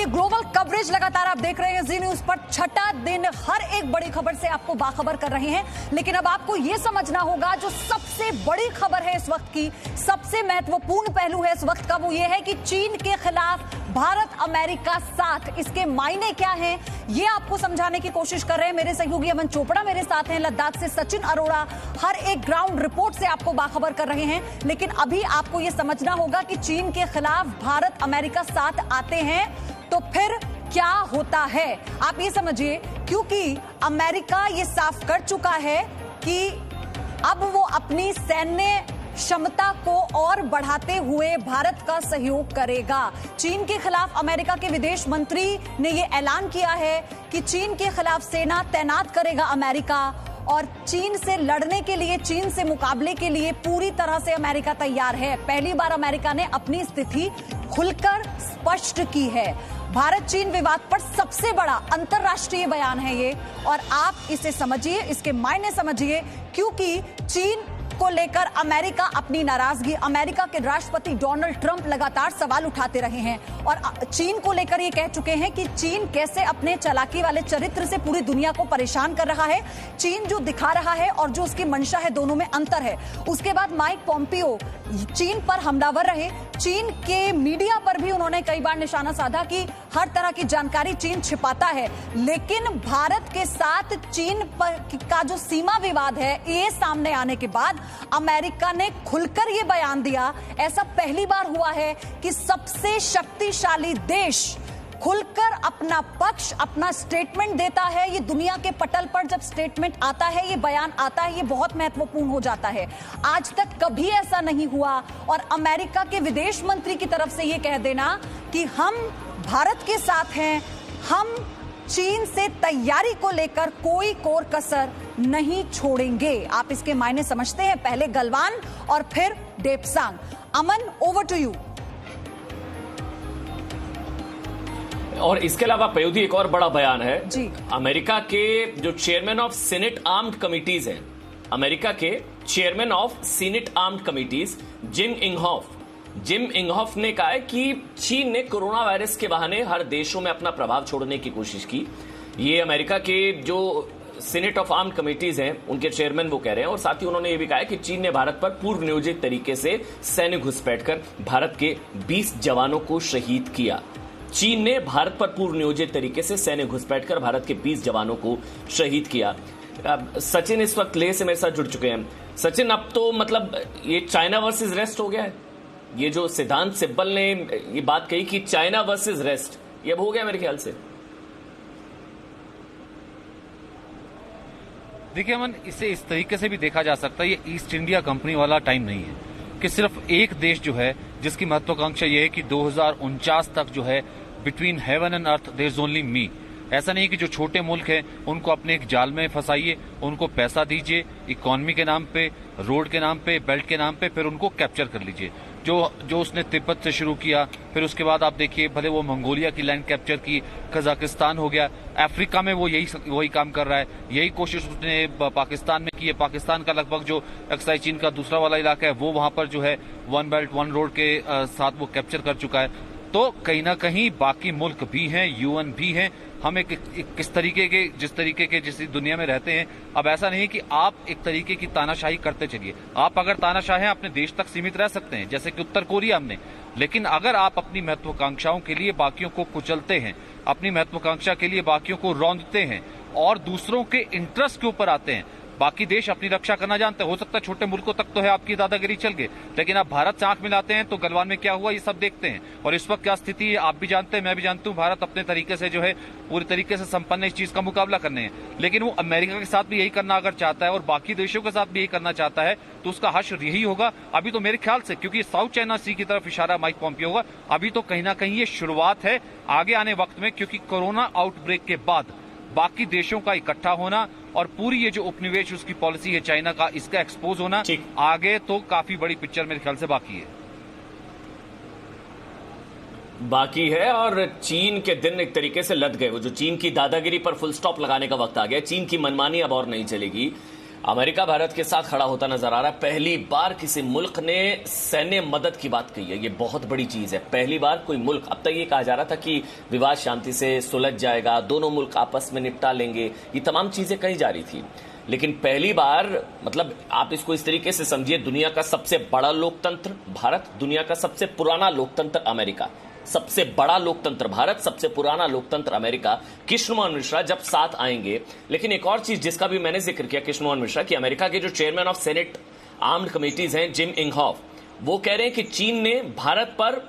देखिए global coverage लगातार आप देख रहे हैं जी न्यूज पर। छठा दिन हर एक बड़ी खबर से आपको बाखबर कर रहे हैं, लेकिन अब आपको यह समझना होगा जो सबसे बड़ी खबर है इस वक्त की, सबसे महत्वपूर्ण पहलू है इस वक्त का, वो ये है कि चीन के खिलाफ भारत अमेरिका साथ, इसके मायने क्या हैं ये आपको समझाने की कोशिश कर रहे हैं। मेरे सहयोगी अमन चोपड़ा मेरे साथ हैं, लद्दाख से सचिन अरोड़ा हर एक ग्राउंड रिपोर्ट से आपको बाखबर कर रहे हैं। लेकिन अभी आपको यह समझना होगा कि चीन के खिलाफ भारत अमेरिका साथ आते हैं तो फिर क्या होता है, आप ये समझिए, क्योंकि अमेरिका ये साफ कर चुका है कि अब वो अपनी सैन्य क्षमता को और बढ़ाते हुए भारत का सहयोग करेगा। चीन के खिलाफ अमेरिका के विदेश मंत्री ने यह ऐलान किया है कि चीन के खिलाफ सेना तैनात करेगा अमेरिका, और चीन से लड़ने के लिए, चीन से मुकाबले के लिए पूरी तरह से अमेरिका तैयार है। पहली बार अमेरिका ने अपनी स्थिति खुलकर स्पष्ट की है। भारत चीन विवाद पर सबसे बड़ा अंतर्राष्ट्रीय बयान है ये, और आप इसे समझिए, इसके मायने समझिए, क्योंकि चीन को लेकर अमेरिका अपनी नाराजगी, अमेरिका के राष्ट्रपति डोनाल्ड ट्रंप लगातार सवाल उठाते रहे हैं और चीन को लेकर ये कह चुके हैं कि चीन कैसे अपने चालाकी वाले चरित्र से पूरी दुनिया को परेशान कर रहा है। चीन जो दिखा रहा है और जो उसकी मंशा है, दोनों में अंतर है। उसके बाद माइक पॉम्पियो चीन पर हमलावर रहे। चीन के मीडिया पर भी उन्होंने कई बार निशाना साधा कि हर तरह की जानकारी चीन छिपाता है, लेकिन भारत के साथ चीन का जो सीमा विवाद है, ये सामने आने के बाद अमेरिका ने खुलकर ये बयान दिया। ऐसा पहली बार हुआ है कि सबसे शक्तिशाली देश खुलकर अपना पक्ष, अपना स्टेटमेंट देता है। ये दुनिया के पटल पर जब स्टेटमेंट आता है, ये बयान आता है, ये बहुत महत्वपूर्ण हो जाता है। आज तक कभी ऐसा नहीं हुआ, और अमेरिका के विदेश मंत्री की तरफ से ये कह देना कि हम भारत के साथ हैं, हम चीन से तैयारी को लेकर कोई कोर कसर नहीं छोड़ेंगे। आप इसके मायने समझते हैं। पहले गलवान और फिर डेप्सांग। अमन, ओवर टू यू। और इसके अलावा पयोधी एक और बड़ा बयान है जी। अमेरिका के जो chairman of Senate armed committees हैं, अमेरिका के chairman of Senate armed committees Jim Inhofe ने कहा है कि चीन ने कोरोना वायरस के बहाने हर देशों में अपना प्रभाव छोड़ने की कोशिश की। ये अमेरिका के जो सीनेट ऑफ आर्म्ड कमिटीज हैं, उनके चेयरमैन वो कह रहे हैं। और साथ ही उन्होंने ये भी कहा है कि चीन ने भारत पर पूर्व नियोजित तरीके से सैन्य घुसपैठ कर भारत के 20 जवानों को शहीद किया। चीन ने भारत पर पूर्व नियोजित तरीके से सैन्य घुसपैठ कर भारत के 20 जवानों को शहीद किया। सचिन इस वक्त लेह से मेरे साथ जुड़ चुके हैं। सचिन, अब तो मतलब ये चाइना वर्सेस रेस्ट हो गया है। ये जो सिद्धांत सिब्बल ने ये बात कही कि चाइना वर्सेस रेस्ट, ये अब हो गया मेरे ख्याल से। देखिए अमन, इसे इस तरीके से भी देखा जा सकता है, ये ईस्ट इंडिया कंपनी वाला टाइम नहीं है कि सिर्फ एक देश जो है जिसकी महत्वाकांक्षा ये है कि 2049 तक जो है between heaven and earth there is only me. ऐसा नहीं कि जो छोटे मुल्क हैं उनको अपने एक जाल में फंसाइए, उनको पैसा दीजिए, इकोनॉमी के नाम पे, रोड के नाम पे, बेल्ट के नाम पे, फिर उनको कैप्चर कर लीजिए। जो उसने तिब्बत से शुरू किया, फिर उसके बाद आप देखिए भले वो मंगोलिया की लैंड कैप्चर की, कजाकिस्तान हो गया, अफ्रीका में वो वही काम कर रहा है। यही कोशिश उसने पाकिस्तान में की है। पाकिस्तान का लगभग जो एक्साई चीन का दूसरा वाला इलाका है, वो वहां पर जो है वन बेल्ट वन रोड के साथ वो कैप्चर कर चुका है। तो कहीं ना कहीं बाकी मुल्क भी हैं, यूएन भी हैं। हम जिस तरीके के जिस दुनिया में रहते हैं, अब ऐसा नहीं कि आप एक तरीके की तानाशाही करते चलिए। आप अगर तानाशाह हैं, अपने देश तक सीमित रह सकते हैं, जैसे कि उत्तर कोरिया हमने, लेकिन अगर आप अपनी महत्वाकांक्षाओं के लिए बाकियों को कुचलते हैं, अपनी महत्वाकांक्षा के लिए बाकियों को रौंदते हैं और दूसरों के इंटरेस्ट के ऊपर आते हैं, बाकी देश अपनी रक्षा करना जानते हैं। हो सकता है छोटे मुल्कों तक तो है आपकी दादागिरी चल गए, लेकिन आप भारत से आंख मिलाते हैं तो गलवान में क्या हुआ ये सब देखते हैं। और इस वक्त क्या स्थिति है आप भी जानते हैं, मैं भी जानता हूं। भारत अपने तरीके से जो है पूरी तरीके से संपन्न इस चीज का मुकाबला करने हैं, लेकिन वो अमेरिका के साथ भी यही करना अगर चाहता है और बाकी देशों के साथ भी यही करना चाहता है तो उसका हश्र यही होगा। अभी तो मेरे ख्याल से, क्योंकि साउथ चाइना सी की तरफ इशारा माइक पॉम्पियो होगा, अभी तो कहीं ना कहीं ये शुरुआत है। आगे आने वक्त में, क्योंकि कोरोना आउटब्रेक के बाद बाकी देशों का इकट्ठा होना और पूरी ये जो उपनिवेश उसकी पॉलिसी है चाइना का, इसका एक्सपोज होना, आगे तो काफी बड़ी पिक्चर मेरे ख्याल से बाकी है। और चीन के दिन एक तरीके से लद गए। वो जो चीन की दादागिरी पर फुल स्टॉप लगाने का वक्त आ गया। चीन की मनमानी अब और नहीं चलेगी। अमेरिका भारत के साथ खड़ा होता नजर आ रहा है। पहली बार किसी मुल्क ने सैन्य मदद की बात कही है, ये बहुत बड़ी चीज है। पहली बार कोई मुल्क, अब तक ये कहा जा रहा था कि विवाद शांति से सुलझ जाएगा, दोनों मुल्क आपस में निपटा लेंगे, ये तमाम चीजें कही जा रही थी, लेकिन पहली बार, मतलब आप इसको इस तरीके से समझिए, दुनिया का सबसे बड़ा लोकतंत्र भारत, दुनिया का सबसे पुराना लोकतंत्र अमेरिका, सबसे बड़ा लोकतंत्र भारत, सबसे पुराना लोकतंत्र अमेरिका, कृष्ण मोहन मिश्रा जब साथ आएंगे। लेकिन एक और चीज जिसका भी मैंने जिक्र किया कृष्ण मोहन मिश्रा की, अमेरिका के जो chairman of senate armed committees हैं जिम इंगहॉफ, वो कह रहे हैं कि चीन ने भारत पर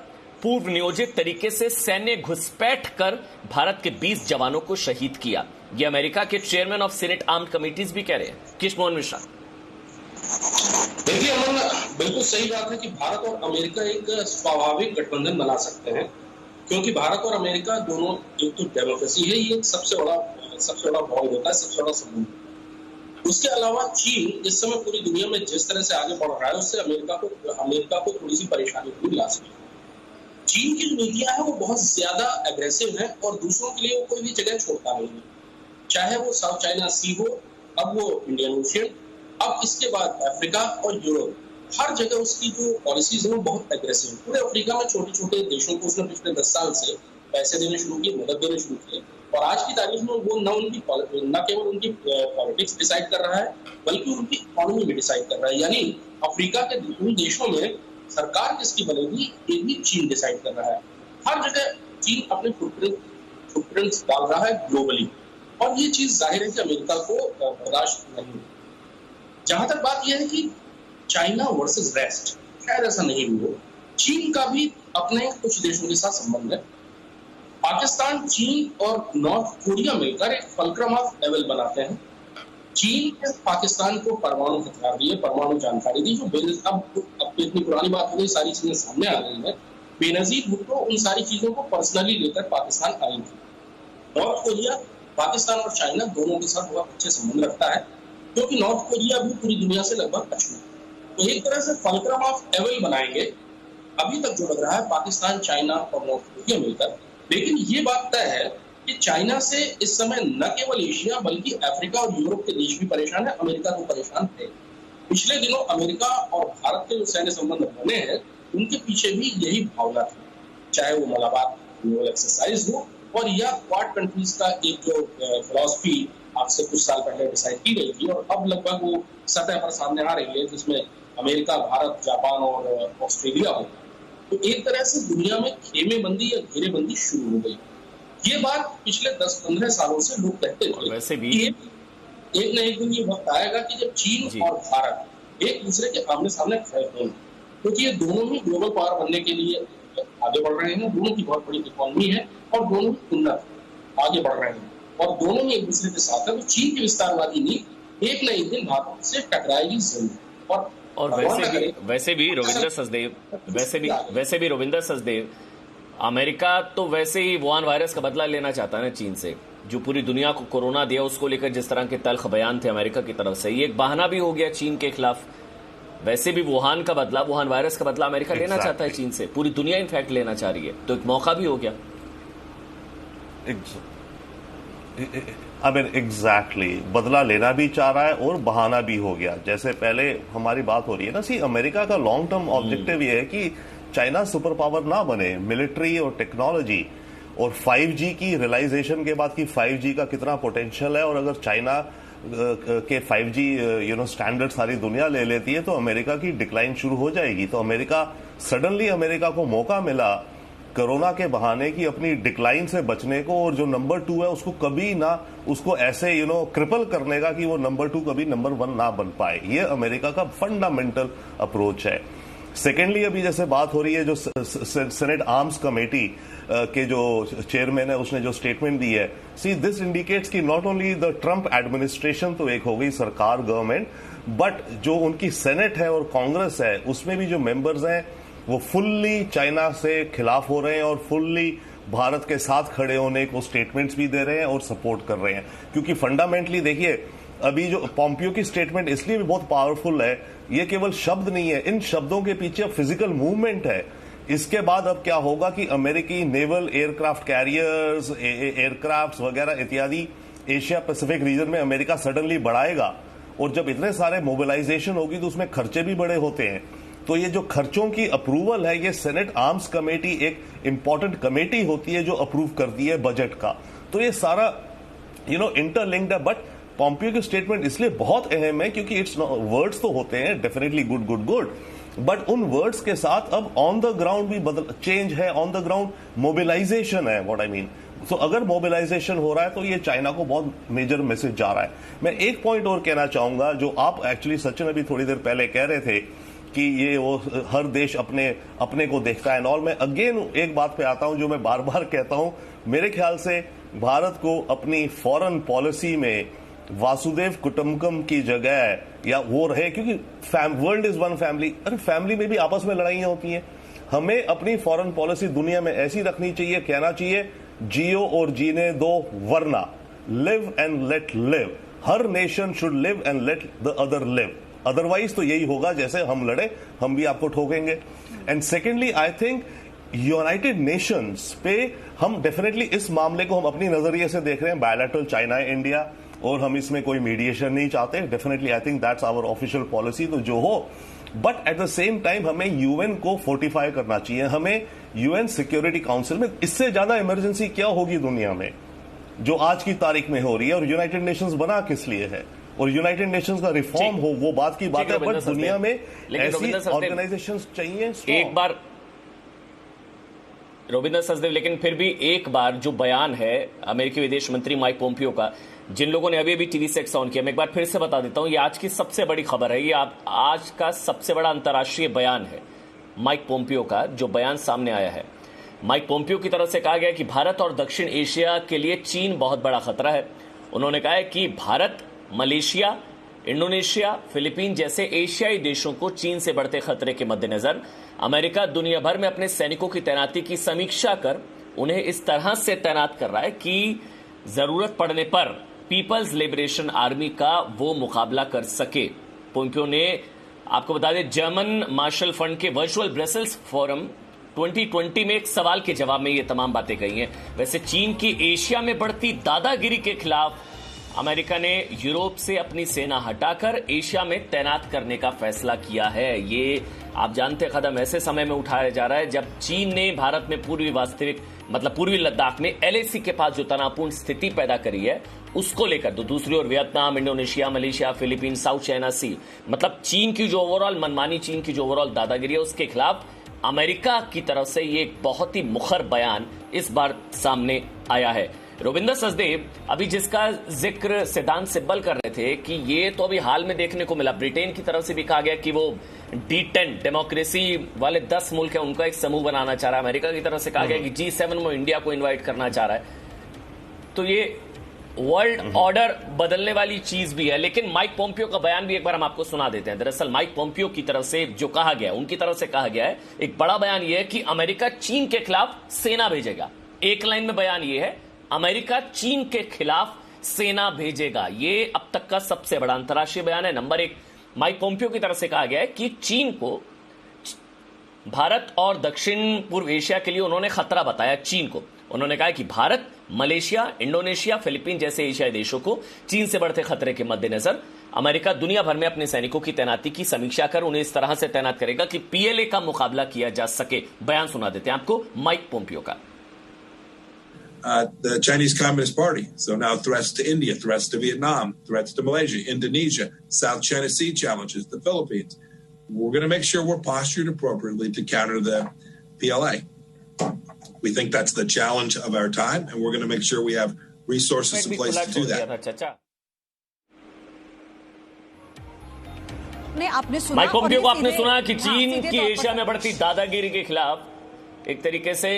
पूर्व नियोजित तरीके से सैन्य घुसपैठ कर भारत के 20 जवानों को शहीद किया। ये अमेरिका के chairman of senate armed committees भी कह रहे हैं। कृष्ण मोहन मिश्रा, देखिए अमन, बिल्कुल सही बात है कि भारत और अमेरिका एक स्वाभाविक गठबंधन बना सकते हैं, क्योंकि भारत और अमेरिका दोनों, एक तो डेमोक्रेसी है, ये सबसे बड़ा बॉन्ड होता है, सबसे बड़ा संबंध। उसके अलावा चीन इस समय पूरी दुनिया में जिस तरह से आगे बढ़ रहा है, उससे अमेरिका को थोड़ी सी परेशानी भी ला सकती है। चीन की जो नीतियां है वो बहुत ज्यादा एग्रेसिव है और दूसरों के लिए वो कोई भी जगह छोड़ता नहीं है, चाहे वो साउथ चाइना सी हो, अब वो इंडियन ओशियन, अब इसके बाद अफ्रीका और यूरोप, हर जगह उसकी जो पॉलिसीज है वो बहुत एग्रेसिव है। पूरे अफ्रीका में छोटे छोटे देशों को उसने पिछले 10 साल से पैसे देने शुरू किए, मदद देने शुरू किए, और आज की तारीख में वो न केवल उनकी पॉलिटिक्स डिसाइड कर रहा है, बल्कि उनकी इकोनॉमी भी डिसाइड कर रहा है। यानी अफ्रीका के उन देशों में सरकार किसकी बनेगी ये भी चीन डिसाइड कर रहा है। हर जगह चीन अपने फुटप्रिंट्स डाल रहा है ग्लोबली, और ये चीज जाहिर है कि अमेरिका को बर्दाश्त नहीं है। जहां तक बात यह है कि चाइना वर्सेस वेस्ट, शायद ऐसा नहीं भी हो। चीन का भी अपने कुछ देशों के साथ संबंध है। पाकिस्तान, चीन और नॉर्थ कोरिया मिलकर एक फल्क्रम ऑफ एवल बनाते हैं। चीन ने पाकिस्तान को परमाणु हथियार दिए, परमाणु जानकारी दी, जो अब इतनी पुरानी बात हो गई, सारी चीजें सामने आ गई है। बेनजीर भुट्टो उन सारी चीजों को पर्सनली लेकर पाकिस्तान आई थी। नॉर्थ कोरिया, पाकिस्तान और चाइना दोनों के साथ बहुत अच्छे संबंध रखता है, क्योंकि नॉर्थ कोरिया भी पूरी दुनिया से लगभग अछूत है। तो एक तरह से फल्क्रम ऑफ एवल बनाएंगे अभी तक जो लग रहा है पाकिस्तान, चाइना और नॉर्थ कोरिया मिलकर। लेकिन ये बात तय है कि चाइना से इस समय न केवल एशिया बल्कि अफ्रीका और यूरोप के देश भी परेशान है, अमेरिका को परेशान थे। पिछले दिनों अमेरिका और भारत के जो सैन्य संबंध बने हैं उनके पीछे भी यही भावना थी, चाहे वो मलाबार नेवल एक्सरसाइज हो और या क्वाड कंट्रीज का एक जो फिलॉसफी आज से कुछ साल पहले डिसाइड की गई थी और अब लगभग वो सतह पर सामने आ रही है, जिसमें अमेरिका, भारत, जापान और ऑस्ट्रेलिया हो। तो एक तरह से दुनिया में खेमेबंदी या घेरेबंदी शुरू हो गई। ये बात पिछले 10-15 सालों से लोग कहते थे। वैसे भी एक न एक दिन ये वक्त आएगा कि जब चीन और भारत एक दूसरे के आमने सामने खड़े होंगे, क्योंकि ये दोनों ही ग्लोबल पावर बनने के लिए आगे बढ़ रहे हैं। दोनों की बहुत बड़ी इकोनॉमी है और दोनों ही उन्नत आगे बढ़ रहे हैं और दोनों ही एक दूसरे के साथ है। तो चीन की विस्तारवादी नीति एक न एक दिन भारत से टकराएगी जरूर। और वैसे भी रविंदर सचदेव, अमेरिका तो वैसे ही वुहान वायरस का बदला लेना चाहता है ना चीन से, जो पूरी दुनिया को कोरोना दिया उसको लेकर जिस तरह के तल्ख बयान थे अमेरिका की तरफ से, ये एक बहाना भी हो गया चीन के खिलाफ। वैसे भी वुहान वायरस का बदला अमेरिका लेना चाहता है चीन से, पूरी दुनिया इनफैक्ट लेना चाह रही है, तो एक मौका भी हो गया। एग्जैक्टली, बदला लेना भी चाह रहा है और बहाना भी हो गया। जैसे पहले हमारी बात हो रही है ना, अमेरिका का लॉन्ग टर्म ऑब्जेक्टिव ये है कि चाइना सुपर पावर ना बने, मिलिट्री और टेक्नोलॉजी और 5G की रियलाइजेशन के बाद कि 5G का कितना पोटेंशियल है, और अगर चाइना के 5G स्टैंडर्ड सारी दुनिया ले लेती है तो अमेरिका की डिक्लाइन शुरू हो जाएगी। तो अमेरिका को मौका मिला कोरोना के बहाने की अपनी डिक्लाइन से बचने को, और जो नंबर 2 है उसको कभी ना उसको ऐसे क्रिपल करने का कि वो नंबर 2 कभी नंबर 1 ना बन पाए। ये अमेरिका का फंडामेंटल अप्रोच है। सेकेंडली, अभी जैसे बात हो रही है, जो सेनेट आर्म्स कमेटी के जो चेयरमैन है उसने जो स्टेटमेंट दी है, दिस इंडिकेट्स कि not only the Trump administration तो एक हो गई सरकार, गवर्नमेंट, बट जो उनकी सेनेट है और कांग्रेस है उसमें भी जो मेंबर्स हैं वो फुल्ली चाइना से खिलाफ हो रहे हैं और फुल्ली भारत के साथ खड़े होने को स्टेटमेंट्स भी दे रहे हैं और सपोर्ट कर रहे हैं। क्योंकि फंडामेंटली देखिए, अभी जो पॉम्पियो की स्टेटमेंट इसलिए भी बहुत पावरफुल है, ये केवल शब्द नहीं है, इन शब्दों के पीछे फिजिकल मूवमेंट है। इसके बाद अब क्या होगा कि अमेरिकी नेवल एयरक्राफ्ट कैरियर्स, एयरक्राफ्ट वगैरह इत्यादि एशिया पैसिफिक रीजन में अमेरिका सडनली बढ़ाएगा और जब इतने सारे मोबिलाइजेशन होगी तो उसमें खर्चे भी बड़े होते हैं। तो ये जो खर्चों की अप्रूवल है, ये सेनेट आर्म्स कमेटी एक इंपॉर्टेंट कमेटी होती है जो अप्रूव करती है बजट का। तो ये सारा इंटरलिंक्ड है। बट पॉम्पियो की स्टेटमेंट इसलिए बहुत अहम है क्योंकि इट्स वर्ड्स तो होते हैं डेफिनेटली गुड, बट उन वर्ड्स के साथ अब ऑन द ग्राउंड भी चेंज है, ऑन द ग्राउंड मोबिलाइजेशन है। व्हाट आई मीन, तो अगर मोबिलाइजेशन हो रहा है तो ये चाइना को बहुत मेजर मैसेज जा रहा है। मैं एक पॉइंट और कहना चाहूंगा, जो आप एक्चुअली सचिन अभी थोड़ी देर पहले कह रहे थे कि ये वो हर देश अपने को देखता है और मैं अगेन एक बात पे आता हूं जो मैं बार बार कहता हूं, मेरे ख्याल से भारत को अपनी फॉरेन पॉलिसी में वासुदेव कुटुंबकम की जगह या वो रहे, क्योंकि वर्ल्ड इज वन फैमिली। अरे फैमिली में भी आपस में लड़ाइयां होती हैं। हमें अपनी फॉरेन पॉलिसी दुनिया में ऐसी रखनी चाहिए, कहना चाहिए जियो और जीने दो, वरना लिव एंड लेट लिव। हर nation should live and let the other live. Otherwise तो यही होगा, जैसे हम लड़े हम भी आपको ठोकेंगे। And secondly I think United Nations पे हम डेफिनेटली इस मामले को हम अपनी नजरिए से देख रहे हैं, बायलैटरल चाइना इंडिया, और हम इसमें कोई मीडिएशन नहीं चाहते। Definitely I think that's our official policy, तो जो हो। But at the same time हमें यूएन को फोर्टिफाई करना चाहिए। हमें यूएन सिक्योरिटी काउंसिल में इससे ज्यादा इमरजेंसी क्या होगी दुनिया में जो आज की तारीख में हो रही है, और यूनाइटेड नेशंस बना किस लिए है, और यूनाइटेड नेशंस का रिफॉर्म हो, वो बात की बात है। बट दुनिया में ऐसी ऑर्गेनाइजेशंस चाहिए एक बार रविंद्र सचदेव। लेकिन फिर भी एक बार जो बयान है अमेरिकी विदेश मंत्री माइक पोम्पियो का, जिन लोगों ने अभी टीवी सेट्स ऑन किया, मैं एक बार फिर से बता देता हूं, ये आज की सबसे बड़ी खबर है। ये आज का सबसे बड़ा अंतर्राष्ट्रीय बयान है माइक पोम्पियो का, जो बयान सामने आया है। माइक पोम्पियो की तरफ से कहा गया कि भारत और दक्षिण एशिया के लिए चीन बहुत बड़ा खतरा है। उन्होंने कहा है कि भारत, मलेशिया, इंडोनेशिया, फिलीपीन जैसे एशियाई देशों को चीन से बढ़ते खतरे के मद्देनजर अमेरिका दुनिया भर में अपने सैनिकों की तैनाती की समीक्षा कर उन्हें इस तरह से तैनात कर रहा है कि जरूरत पड़ने पर पीपल्स लिबरेशन आर्मी का वो मुकाबला कर सके। पोम्पियो ने, आपको बता दें, जर्मन मार्शल फंड के वर्चुअल ब्रसेल्स फोरम 2020 में एक सवाल के जवाब में ये तमाम बातें कही हैं। वैसे चीन की एशिया में बढ़ती दादागिरी के खिलाफ अमेरिका ने यूरोप से अपनी सेना हटाकर एशिया में तैनात करने का फैसला किया है। ये आप जानते कदम ऐसे समय में उठाया जा रहा है जब चीन ने भारत में पूर्वी लद्दाख में LAC के पास जो तनावपूर्ण स्थिति पैदा करी है उसको लेकर, तो दूसरी ओर Vietnam, Indonesia, Malaysia, Philippine, South China sea, मतलब चीन की जो ओवरऑल मनमानी, चीन की जो ओवरऑल दादागिरी है, उसके खिलाफ अमेरिका की तरफ से ये एक बहुत ही मुखर बयान इस बार सामने आया है। रविंद्र सचदेव अभी जिसका जिक्र सिद्धांत सिब्बल कर रहे थे कि ये तो अभी हाल में देखने को मिला, ब्रिटेन की तरफ से भी कहा गया कि वो D10 डेमोक्रेसी वाले 10 मुल्क है उनका एक समूह बनाना चाह रहा है। अमेरिका की तरफ से कहा गया कि G7 में इंडिया को इन्वाइट करना चाह रहा है। तो ये वर्ल्ड ऑर्डर बदलने वाली चीज भी है। लेकिन माइक पोम्पियो का बयान भी एक बार हम आपको सुना देते हैं। दरअसल माइक पोम्पियो की तरफ से जो कहा गया, उनकी तरफ से कहा गया है, एक बड़ा बयान यह है कि अमेरिका चीन के खिलाफ सेना भेजेगा। एक लाइन में बयान यह है, अमेरिका चीन के खिलाफ सेना भेजेगा। ये अब तक का सबसे बड़ा अंतर्राष्ट्रीय बयान है। नंबर 1, माइक पोम्पियो की तरफ से कहा गया है कि चीन को भारत और दक्षिण पूर्व एशिया के लिए उन्होंने खतरा बताया। चीन को उन्होंने कहा कि भारत, मलेशिया, इंडोनेशिया, फिलीपीन जैसे एशियाई देशों को चीन से बढ़ते खतरे के मद्देनजर अमेरिका दुनिया भर में अपने सैनिकों की तैनाती की समीक्षा कर उन्हें इस तरह से तैनात करेगा कि PLA का मुकाबला किया जा सके। बयान सुना देते हैं आपको माइक पोम्पियो का। The Chinese Communist Party. So now threats to India, threats to Vietnam, threats to Malaysia, Indonesia, South China Sea challenges, the Philippines. We're going to make sure we're postured appropriately to counter the PLA. We think that's the challenge of our time, and we're going to make sure we have resources in place to do that. Mike Pompeo को आपने सुना कि चीन की Asia में बढ़ती दादागिरी के खिलाफ एक तरीके से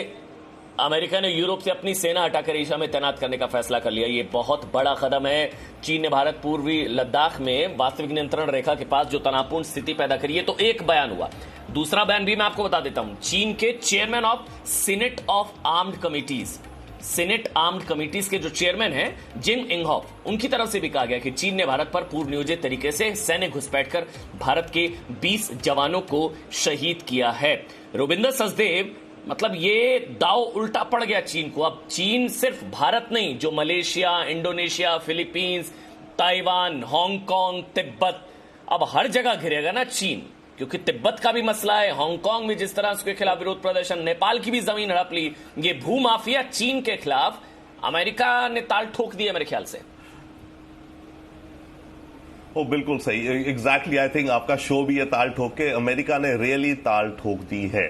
अमेरिका ने यूरोप से अपनी सेना हटाकर एशिया में तैनात करने का फैसला कर लिया। ये बहुत बड़ा कदम है। चीन ने भारत पूर्वी लद्दाख में वास्तविक नियंत्रण रेखा के पास जो तनावपूर्ण स्थिति पैदा करी है। तो एक बयान हुआ। दूसरा बयान भी मैं आपको बता देता हूं। चीन के chairman of senate of armed committees, senate armed committees के जो चेयरमैन हैं जिंग इंगहॉफ, उनकी तरफ से भी कहा गया कि चीन ने भारत पर पूर्व नियोजित तरीके से सैन्य घुसपैठ कर भारत के 20 जवानों को शहीद किया है। रविंद्र सचदेव, मतलब ये दाव उल्टा पड़ गया चीन को। अब चीन सिर्फ भारत नहीं, जो Malaysia, Indonesia, Philippines, Taiwan, Hong Kong, Tibet, अब हर जगह घिरेगा ना चीन, क्योंकि तिब्बत का भी मसला है, हांगकांग में जिस तरह उसके खिलाफ विरोध प्रदर्शन, नेपाल की भी जमीन हड़प ली, ये भूमाफिया चीन के खिलाफ अमेरिका ने ताल ठोक दी है मेरे ख्याल से। ओ बिल्कुल सही, एग्जैक्टली आई थिंक आपका शो भी ये ताल ठोक के, अमेरिका ने रियली ताल ठोक दी है।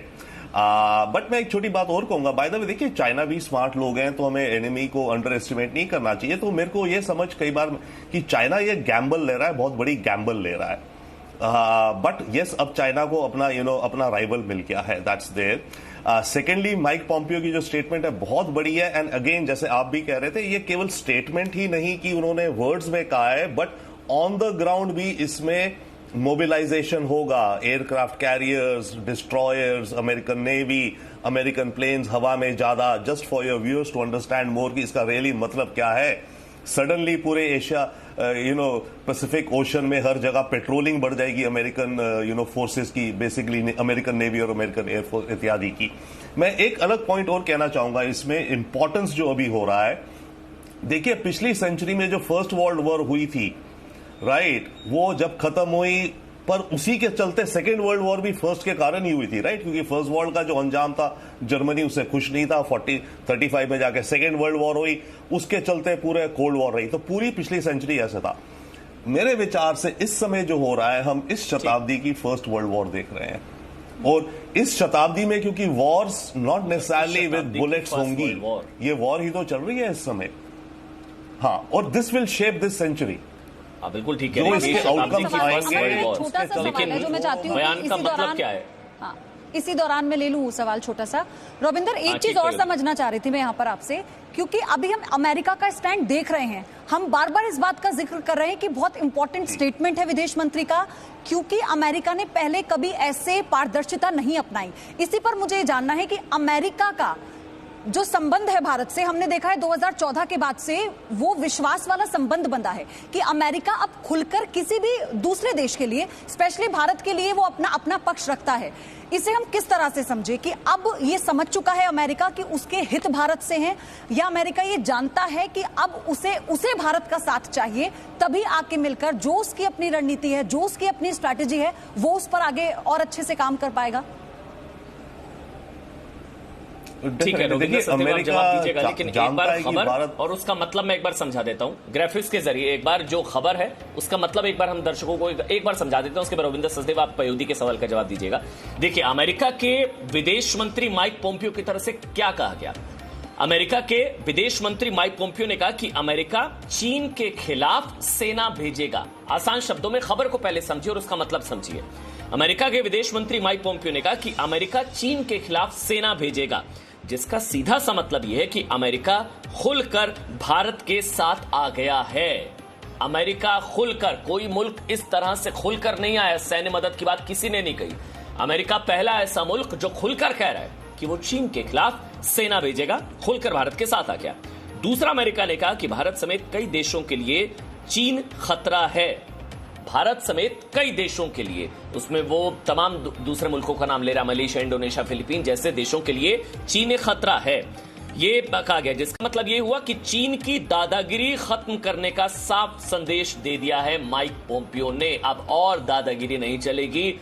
बट मैं एक छोटी बात और कहूंगा, बाय द वे देखिए चाइना भी स्मार्ट लोग हैं, तो हमें एनिमी को अंडर एस्टिमेट नहीं करना चाहिए। तो मेरे को ये समझ कई बार कि चाइना ये गैम्बल ले रहा है, बहुत बड़ी गैम्बल ले रहा है। बट यस, अब चाइना को अपना अपना राइवल मिल गया है, that's there. Secondly, Mike Pompeo की जो स्टेटमेंट है बहुत बड़ी है, एंड अगेन जैसे आप भी कह रहे थे, ये केवल स्टेटमेंट ही नहीं कि उन्होंने वर्ड्स में कहा है, बट ऑन द ग्राउंड भी इसमें मोबिलाइजेशन होगा। Aircraft carriers, destroyers, American navy, American planes हवा में ज्यादा। Just for your viewers to understand more कि इसका रियली मतलब क्या है। सडनली पूरे एशिया पैसिफिक ओशन में हर जगह पेट्रोलिंग बढ़ जाएगी अमेरिकन फोर्सेस की, बेसिकली अमेरिकन नेवी और अमेरिकन एयरफोर्स इत्यादि की। मैं एक अलग पॉइंट और कहना चाहूंगा इसमें, इंपॉर्टेंस जो अभी हो रहा है। देखिए पिछली सेंचुरी में जो फर्स्ट वर्ल्ड वॉर हुई थी, राइट, वो जब खत्म हुई, पर उसी के चलते सेकेंड वर्ल्ड वॉर भी फर्स्ट के कारण ही हुई थी, राइट, क्योंकि फर्स्ट वर्ल्ड का जो अंजाम था जर्मनी उससे खुश नहीं था। 35 में जाके सेकेंड वर्ल्ड वॉर हुई, उसके चलते पूरे कोल्ड वॉर रही। तो पूरी पिछली सेंचुरी ऐसे था। मेरे विचार से इस समय जो हो रहा है, हम इस शताब्दी की फर्स्ट वर्ल्ड वॉर देख रहे हैं, और इस शताब्दी में क्योंकि Wars not necessarily with bullets होंगी, ये वॉर ही तो चल रही है इस समय। हाँ, और this will shape this century. बिल्कुल ठीक है, छोटा सा सवाल है जो मैं चाहती हूँ बयान का मतलब क्या है। हाँ, इसी दौरान मैं ले लूं सवाल छोटा सा। रविंदर, एक चीज और समझना चाह रही थी मैं यहाँ पर आपसे, क्योंकि अभी हम अमेरिका का स्टैंड देख रहे हैं, हम बार बार इस बात का जिक्र कर रहे हैं कि बहुत इंपॉर्टेंट स्टेटमेंट है विदेश मंत्री का, क्योंकि अमेरिका ने पहले कभी ऐसे पारदर्शिता नहीं अपनाई। इसी पर मुझे जानना है कि अमेरिका का जो संबंध है भारत से, हमने देखा है 2014 के बाद से वो विश्वास वाला संबंध बंधा है कि अमेरिका अब खुलकर किसी भी दूसरे देश के लिए, स्पेशली भारत के लिए, वो अपना पक्ष रखता है। इसे हम किस तरह से समझे कि अब ये समझ चुका है अमेरिका कि उसके हित भारत से हैं, या अमेरिका ये जानता है कि अब उसे भारत का साथ चाहिए, तभी आके मिलकर जो उसकी अपनी रणनीति है, जो उसकी अपनी स्ट्रैटेजी है, वो उस पर आगे और अच्छे से काम कर पाएगा। ठीक है, देखिए अमेरिका जवाब दीजिएगा, लेकिन एक बार खबर और उसका मतलब मैं एक बार समझा देता हूं ग्राफिक्स के जरिए। एक बार जो खबर है उसका मतलब एक बार हम दर्शकों को एक बार समझा देता हूं, उसके बाद रविंद्र सचदेव आप पयोधी के सवाल का जवाब दीजिएगा। देखिए, अमेरिका के विदेश मंत्री माइक पोम्पियो की तरफ से क्या कहा गया। अमेरिका के विदेश मंत्री माइक पोम्पियो ने कहा कि अमेरिका चीन के खिलाफ सेना भेजेगा। आसान शब्दों में खबर को पहले समझिए और उसका मतलब समझिए। अमेरिका के विदेश मंत्री माइक पोम्पियो ने कहा कि अमेरिका चीन के खिलाफ सेना भेजेगा, जिसका सीधा सा मतलब यह है कि अमेरिका खुलकर भारत के साथ आ गया है। अमेरिका खुलकर, कोई मुल्क इस तरह से खुलकर नहीं आया, सैन्य मदद की बात किसी ने नहीं कही। अमेरिका पहला ऐसा मुल्क जो खुलकर कह रहा है कि वो चीन के खिलाफ सेना भेजेगा, खुलकर भारत के साथ आ गया। दूसरा, अमेरिका ने कहा कि भारत समेत कई देशों के लिए चीन खतरा है। भारत समेत कई देशों के लिए, उसमें वो तमाम दूसरे मुल्कों का नाम ले रहा, मलेशिया, इंडोनेशिया, फिलीपीन जैसे देशों के लिए चीन एक खतरा है, ये कहा गया। जिसका मतलब ये हुआ कि चीन की दादागिरी खत्म करने का साफ संदेश दे दिया है माइक पोम्पियो ने। अब और दादागिरी नहीं चलेगी।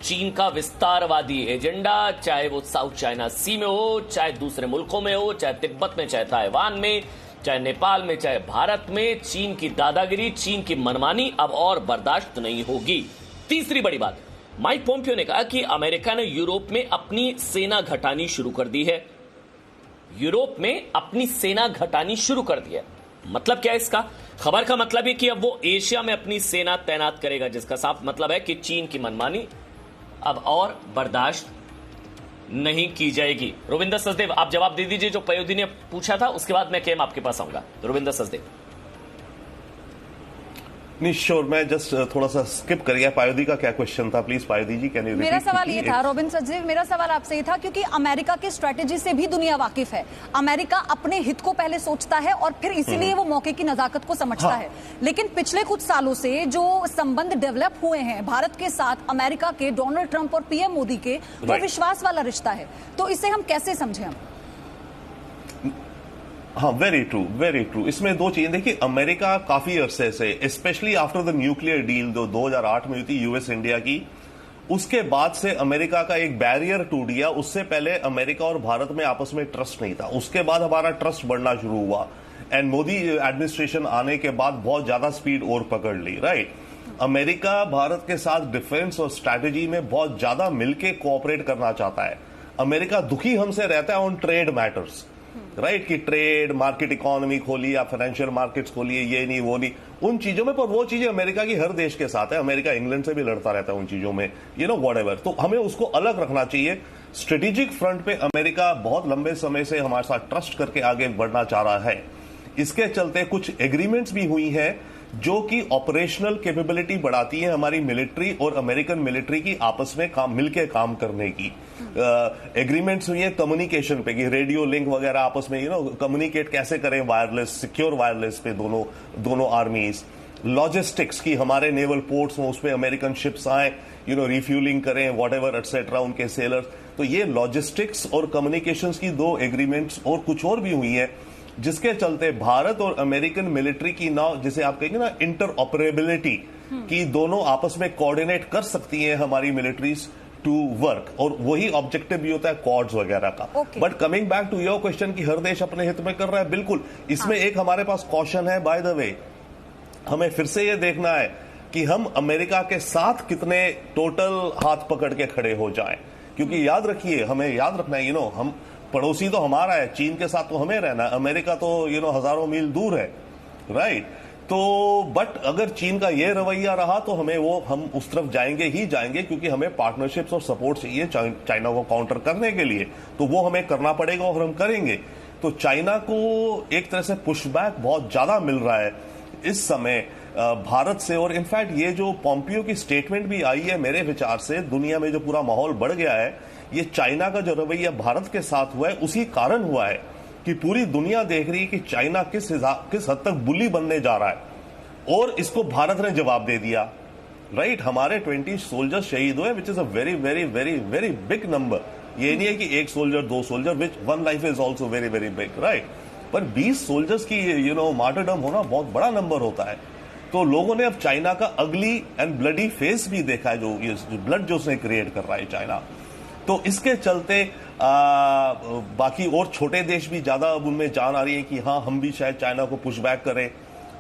चीन का विस्तारवादी एजेंडा, चाहे वो साउथ चाइना सी में हो, चाहे दूसरे मुल्कों में हो, चाहे तिब्बत में, चाहे ताइवान में, चाहे नेपाल में, चाहे भारत में, चीन की दादागिरी, चीन की मनमानी अब और बर्दाश्त नहीं होगी। तीसरी बड़ी बात, माइक पोम्पियो ने कहा कि अमेरिका ने यूरोप में अपनी सेना घटानी शुरू कर दी है। यूरोप में अपनी सेना घटानी शुरू कर दी है, मतलब क्या है इसका? खबर का मतलब है कि अब वो एशिया में अपनी सेना तैनात करेगा, जिसका साफ मतलब है कि चीन की मनमानी अब और बर्दाश्त नहीं की जाएगी। रविंद्र सचदेव, आप जवाब दे दीजिए जो पयोधी ने पूछा था, उसके बाद मैं केम आपके पास आऊंगा। रविंद्र सचदेव। नहीं श्योर, मैं जस्ट थोड़ा सा स्किप कर गया। पायोधी का क्या क्वेश्चन था, please Payodhi ji can you repeat? मेरा सवाल ये था रविंद्र सचदेव, मेरा सवाल आपसे ये था, क्योंकि अमेरिका की स्ट्रेटेजी से भी दुनिया वाकिफ है। अमेरिका अपने हित को पहले सोचता है और फिर इसीलिए वो मौके की नजाकत को समझता है। लेकिन पिछले कुछ सालों से जो संबंध डेवलप हुए हैं भारत के साथ, अमेरिका के, डोनाल्ड ट्रंप और पीएम मोदी के, वो विश्वास वाला रिश्ता है। तो इसे हम कैसे समझें? हम हाँ, वेरी ट्रू, वेरी ट्रू। इसमें दो चीजें देखिए, अमेरिका काफी अरसे से, specially after the nuclear deal जो 2008 में हुई थी यूएस इंडिया की, उसके बाद से अमेरिका का एक बैरियर टूट गया। उससे पहले अमेरिका और भारत में आपस में ट्रस्ट नहीं था, उसके बाद हमारा ट्रस्ट बढ़ना शुरू हुआ एंड मोदी एडमिनिस्ट्रेशन आने के बाद बहुत ज्यादा स्पीड और पकड़ ली, राइट। अमेरिका भारत के साथ डिफेंस और स्ट्रैटेजी में बहुत ज्यादा मिलके कोऑपरेट करना चाहता है। अमेरिका दुखी हमसे रहता है ऑन ट्रेड मैटर्स, राइट, कि ट्रेड, मार्केट इकोनॉमी खोली या फाइनेंशियल मार्केट्स खोलिए, ये नहीं वो नहीं, उन चीजों में। पर वो चीजें अमेरिका की हर देश के साथ है, अमेरिका इंग्लैंड से भी लड़ता रहता है उन चीजों में, व्हाटएवर। तो हमें उसको अलग रखना चाहिए। स्ट्रेटेजिक फ्रंट पे अमेरिका बहुत लंबे समय से हमारे साथ ट्रस्ट करके आगे बढ़ना चाह रहा है। इसके चलते कुछ एग्रीमेंट्स भी हुई हैं जो कि ऑपरेशनल कैपेबिलिटी बढ़ाती है हमारी मिलिट्री और अमेरिकन मिलिट्री की आपस में मिलके काम करने की। एग्रीमेंट्स हुई है कम्युनिकेशन पे, कि रेडियो लिंक वगैरह आपस में कम्युनिकेट कैसे करें, वायरलेस, सिक्योर वायरलेस पे दोनों आर्मीज। लॉजिस्टिक्स की हमारे नेवल पोर्ट्स में, उसमें अमेरिकन शिप्स आए, रिफ्यूलिंग करें, व्हाटएवर एटसेट्रा, उनके सेलर्स। तो ये लॉजिस्टिक्स और कम्युनिकेशंस की दो एग्रीमेंट्स और कुछ और भी हुई है, जिसके चलते भारत और अमेरिकन मिलिट्री की जिसे आप कहेंगे ना इंटरऑपरेबिलिटी, की दोनों आपस में कोऑर्डिनेट कर सकती हैं हमारी मिलिट्रीज टू वर्क, और वही ऑब्जेक्टिव भी होता है क्वाड्स वगैरह का। But coming back to your question कि हर देश अपने हित में कर रहा है, बिल्कुल। इसमें एक हमारे पास कॉशन है, बाय द वे, हमें फिर से ये देखना है कि हम अमेरिका के साथ कितने टोटल हाथ पकड़ के खड़े हो जाएं, क्योंकि याद रखिए, हमें याद रखना है, हम पड़ोसी तो हमारा है, चीन के साथ तो हमें रहना है, अमेरिका तो हजारों मील दूर है, राइट। तो बट अगर चीन का ये रवैया रहा तो हम उस तरफ जाएंगे ही जाएंगे, क्योंकि हमें पार्टनरशिप्स और सपोर्ट चाहिए चाइना को काउंटर करने के लिए, तो वो हमें करना पड़ेगा और हम करेंगे। तो चाइना को एक तरह से पुशबैक बहुत ज्यादा मिल रहा है इस समय भारत से। और इनफैक्ट ये जो पॉम्पियो की स्टेटमेंट भी आई है, मेरे विचार से दुनिया में जो पूरा माहौल बढ़ गया है, ये चाइना का जो रवैया भारत के साथ हुआ है उसी कारण हुआ है कि पूरी दुनिया देख रही है कि चाइना किस हद तक बुली बनने जा रहा है, और इसको भारत ने जवाब दे दिया, राइट। हमारे 20 सोल्जर्स शहीद हुए, which is a very very very very big number. ये नहीं है कि एक सोल्जर, दो soldier, which one life is also very very big, right. पर 20 सोल्जर्स की मार्टरडम होना बहुत बड़ा नंबर होता है। तो लोगों ने अब चाइना का अगली एंड ब्लडी फेस भी देखा है, जो ब्लड जो उसने क्रिएट कर रहा है चाइना। तो इसके चलते बाकी और छोटे देश भी ज्यादा अब उनमें जान आ रही है कि हाँ, हम भी शायद चाइना को पुशबैक करें।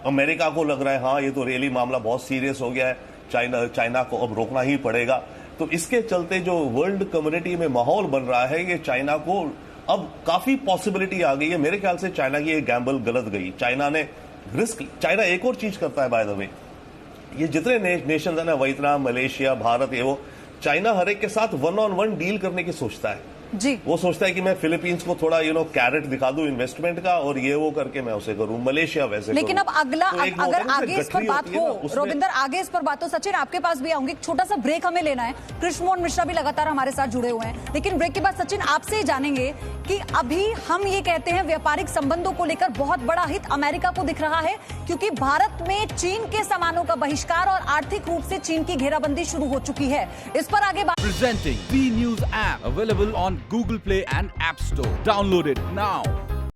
अमेरिका को लग रहा है हाँ, ये तो रियली मामला बहुत सीरियस हो गया है, चाइना को अब रोकना ही पड़ेगा। तो इसके चलते जो वर्ल्ड कम्युनिटी में माहौल बन रहा है, ये चाइना को अब काफी पॉसिबिलिटी आ गई है। मेरे ख्याल से चाइना की ये गैम्बल गलत गई, चाइना ने रिस्क। चाइना एक और चीज करता है बाय द वे, ये जितने नेशन है ना, वियतनाम, मलेशिया, भारत, ये वो, चाइना हर एक के साथ 1-on-1 डील करने की सोचता है जी। वो सोचता है कि मैं फिलीपींस को थोड़ा कैरेट दिखा दूं इन्वेस्टमेंट का, और ये वो करके मैं उसे करूं, मलेशिया वैसे लेकिन करूं। अब अगला तो अगर आगे इस पर बात हो, रोविंदर आगे इस पर बात हो, सचिन आपके पास भी आऊंगी, छोटा सा ब्रेक हमें लेना है। कृष्ण मोहन मिश्रा भी लगातार हमारे साथ जुड़े हुए हैं, लेकिन ब्रेक के बाद सचिन आपसे ही जानेंगे कि अभी हम ये कहते हैं व्यापारिक संबंधों को लेकर बहुत बड़ा हित अमेरिका को दिख रहा है, क्योंकि भारत में चीन के सामानों का बहिष्कार और आर्थिक रूप से चीन की घेराबंदी शुरू हो चुकी है। इस पर आगे बात। Presenting B News app available on Google Play and App Store. Download it now.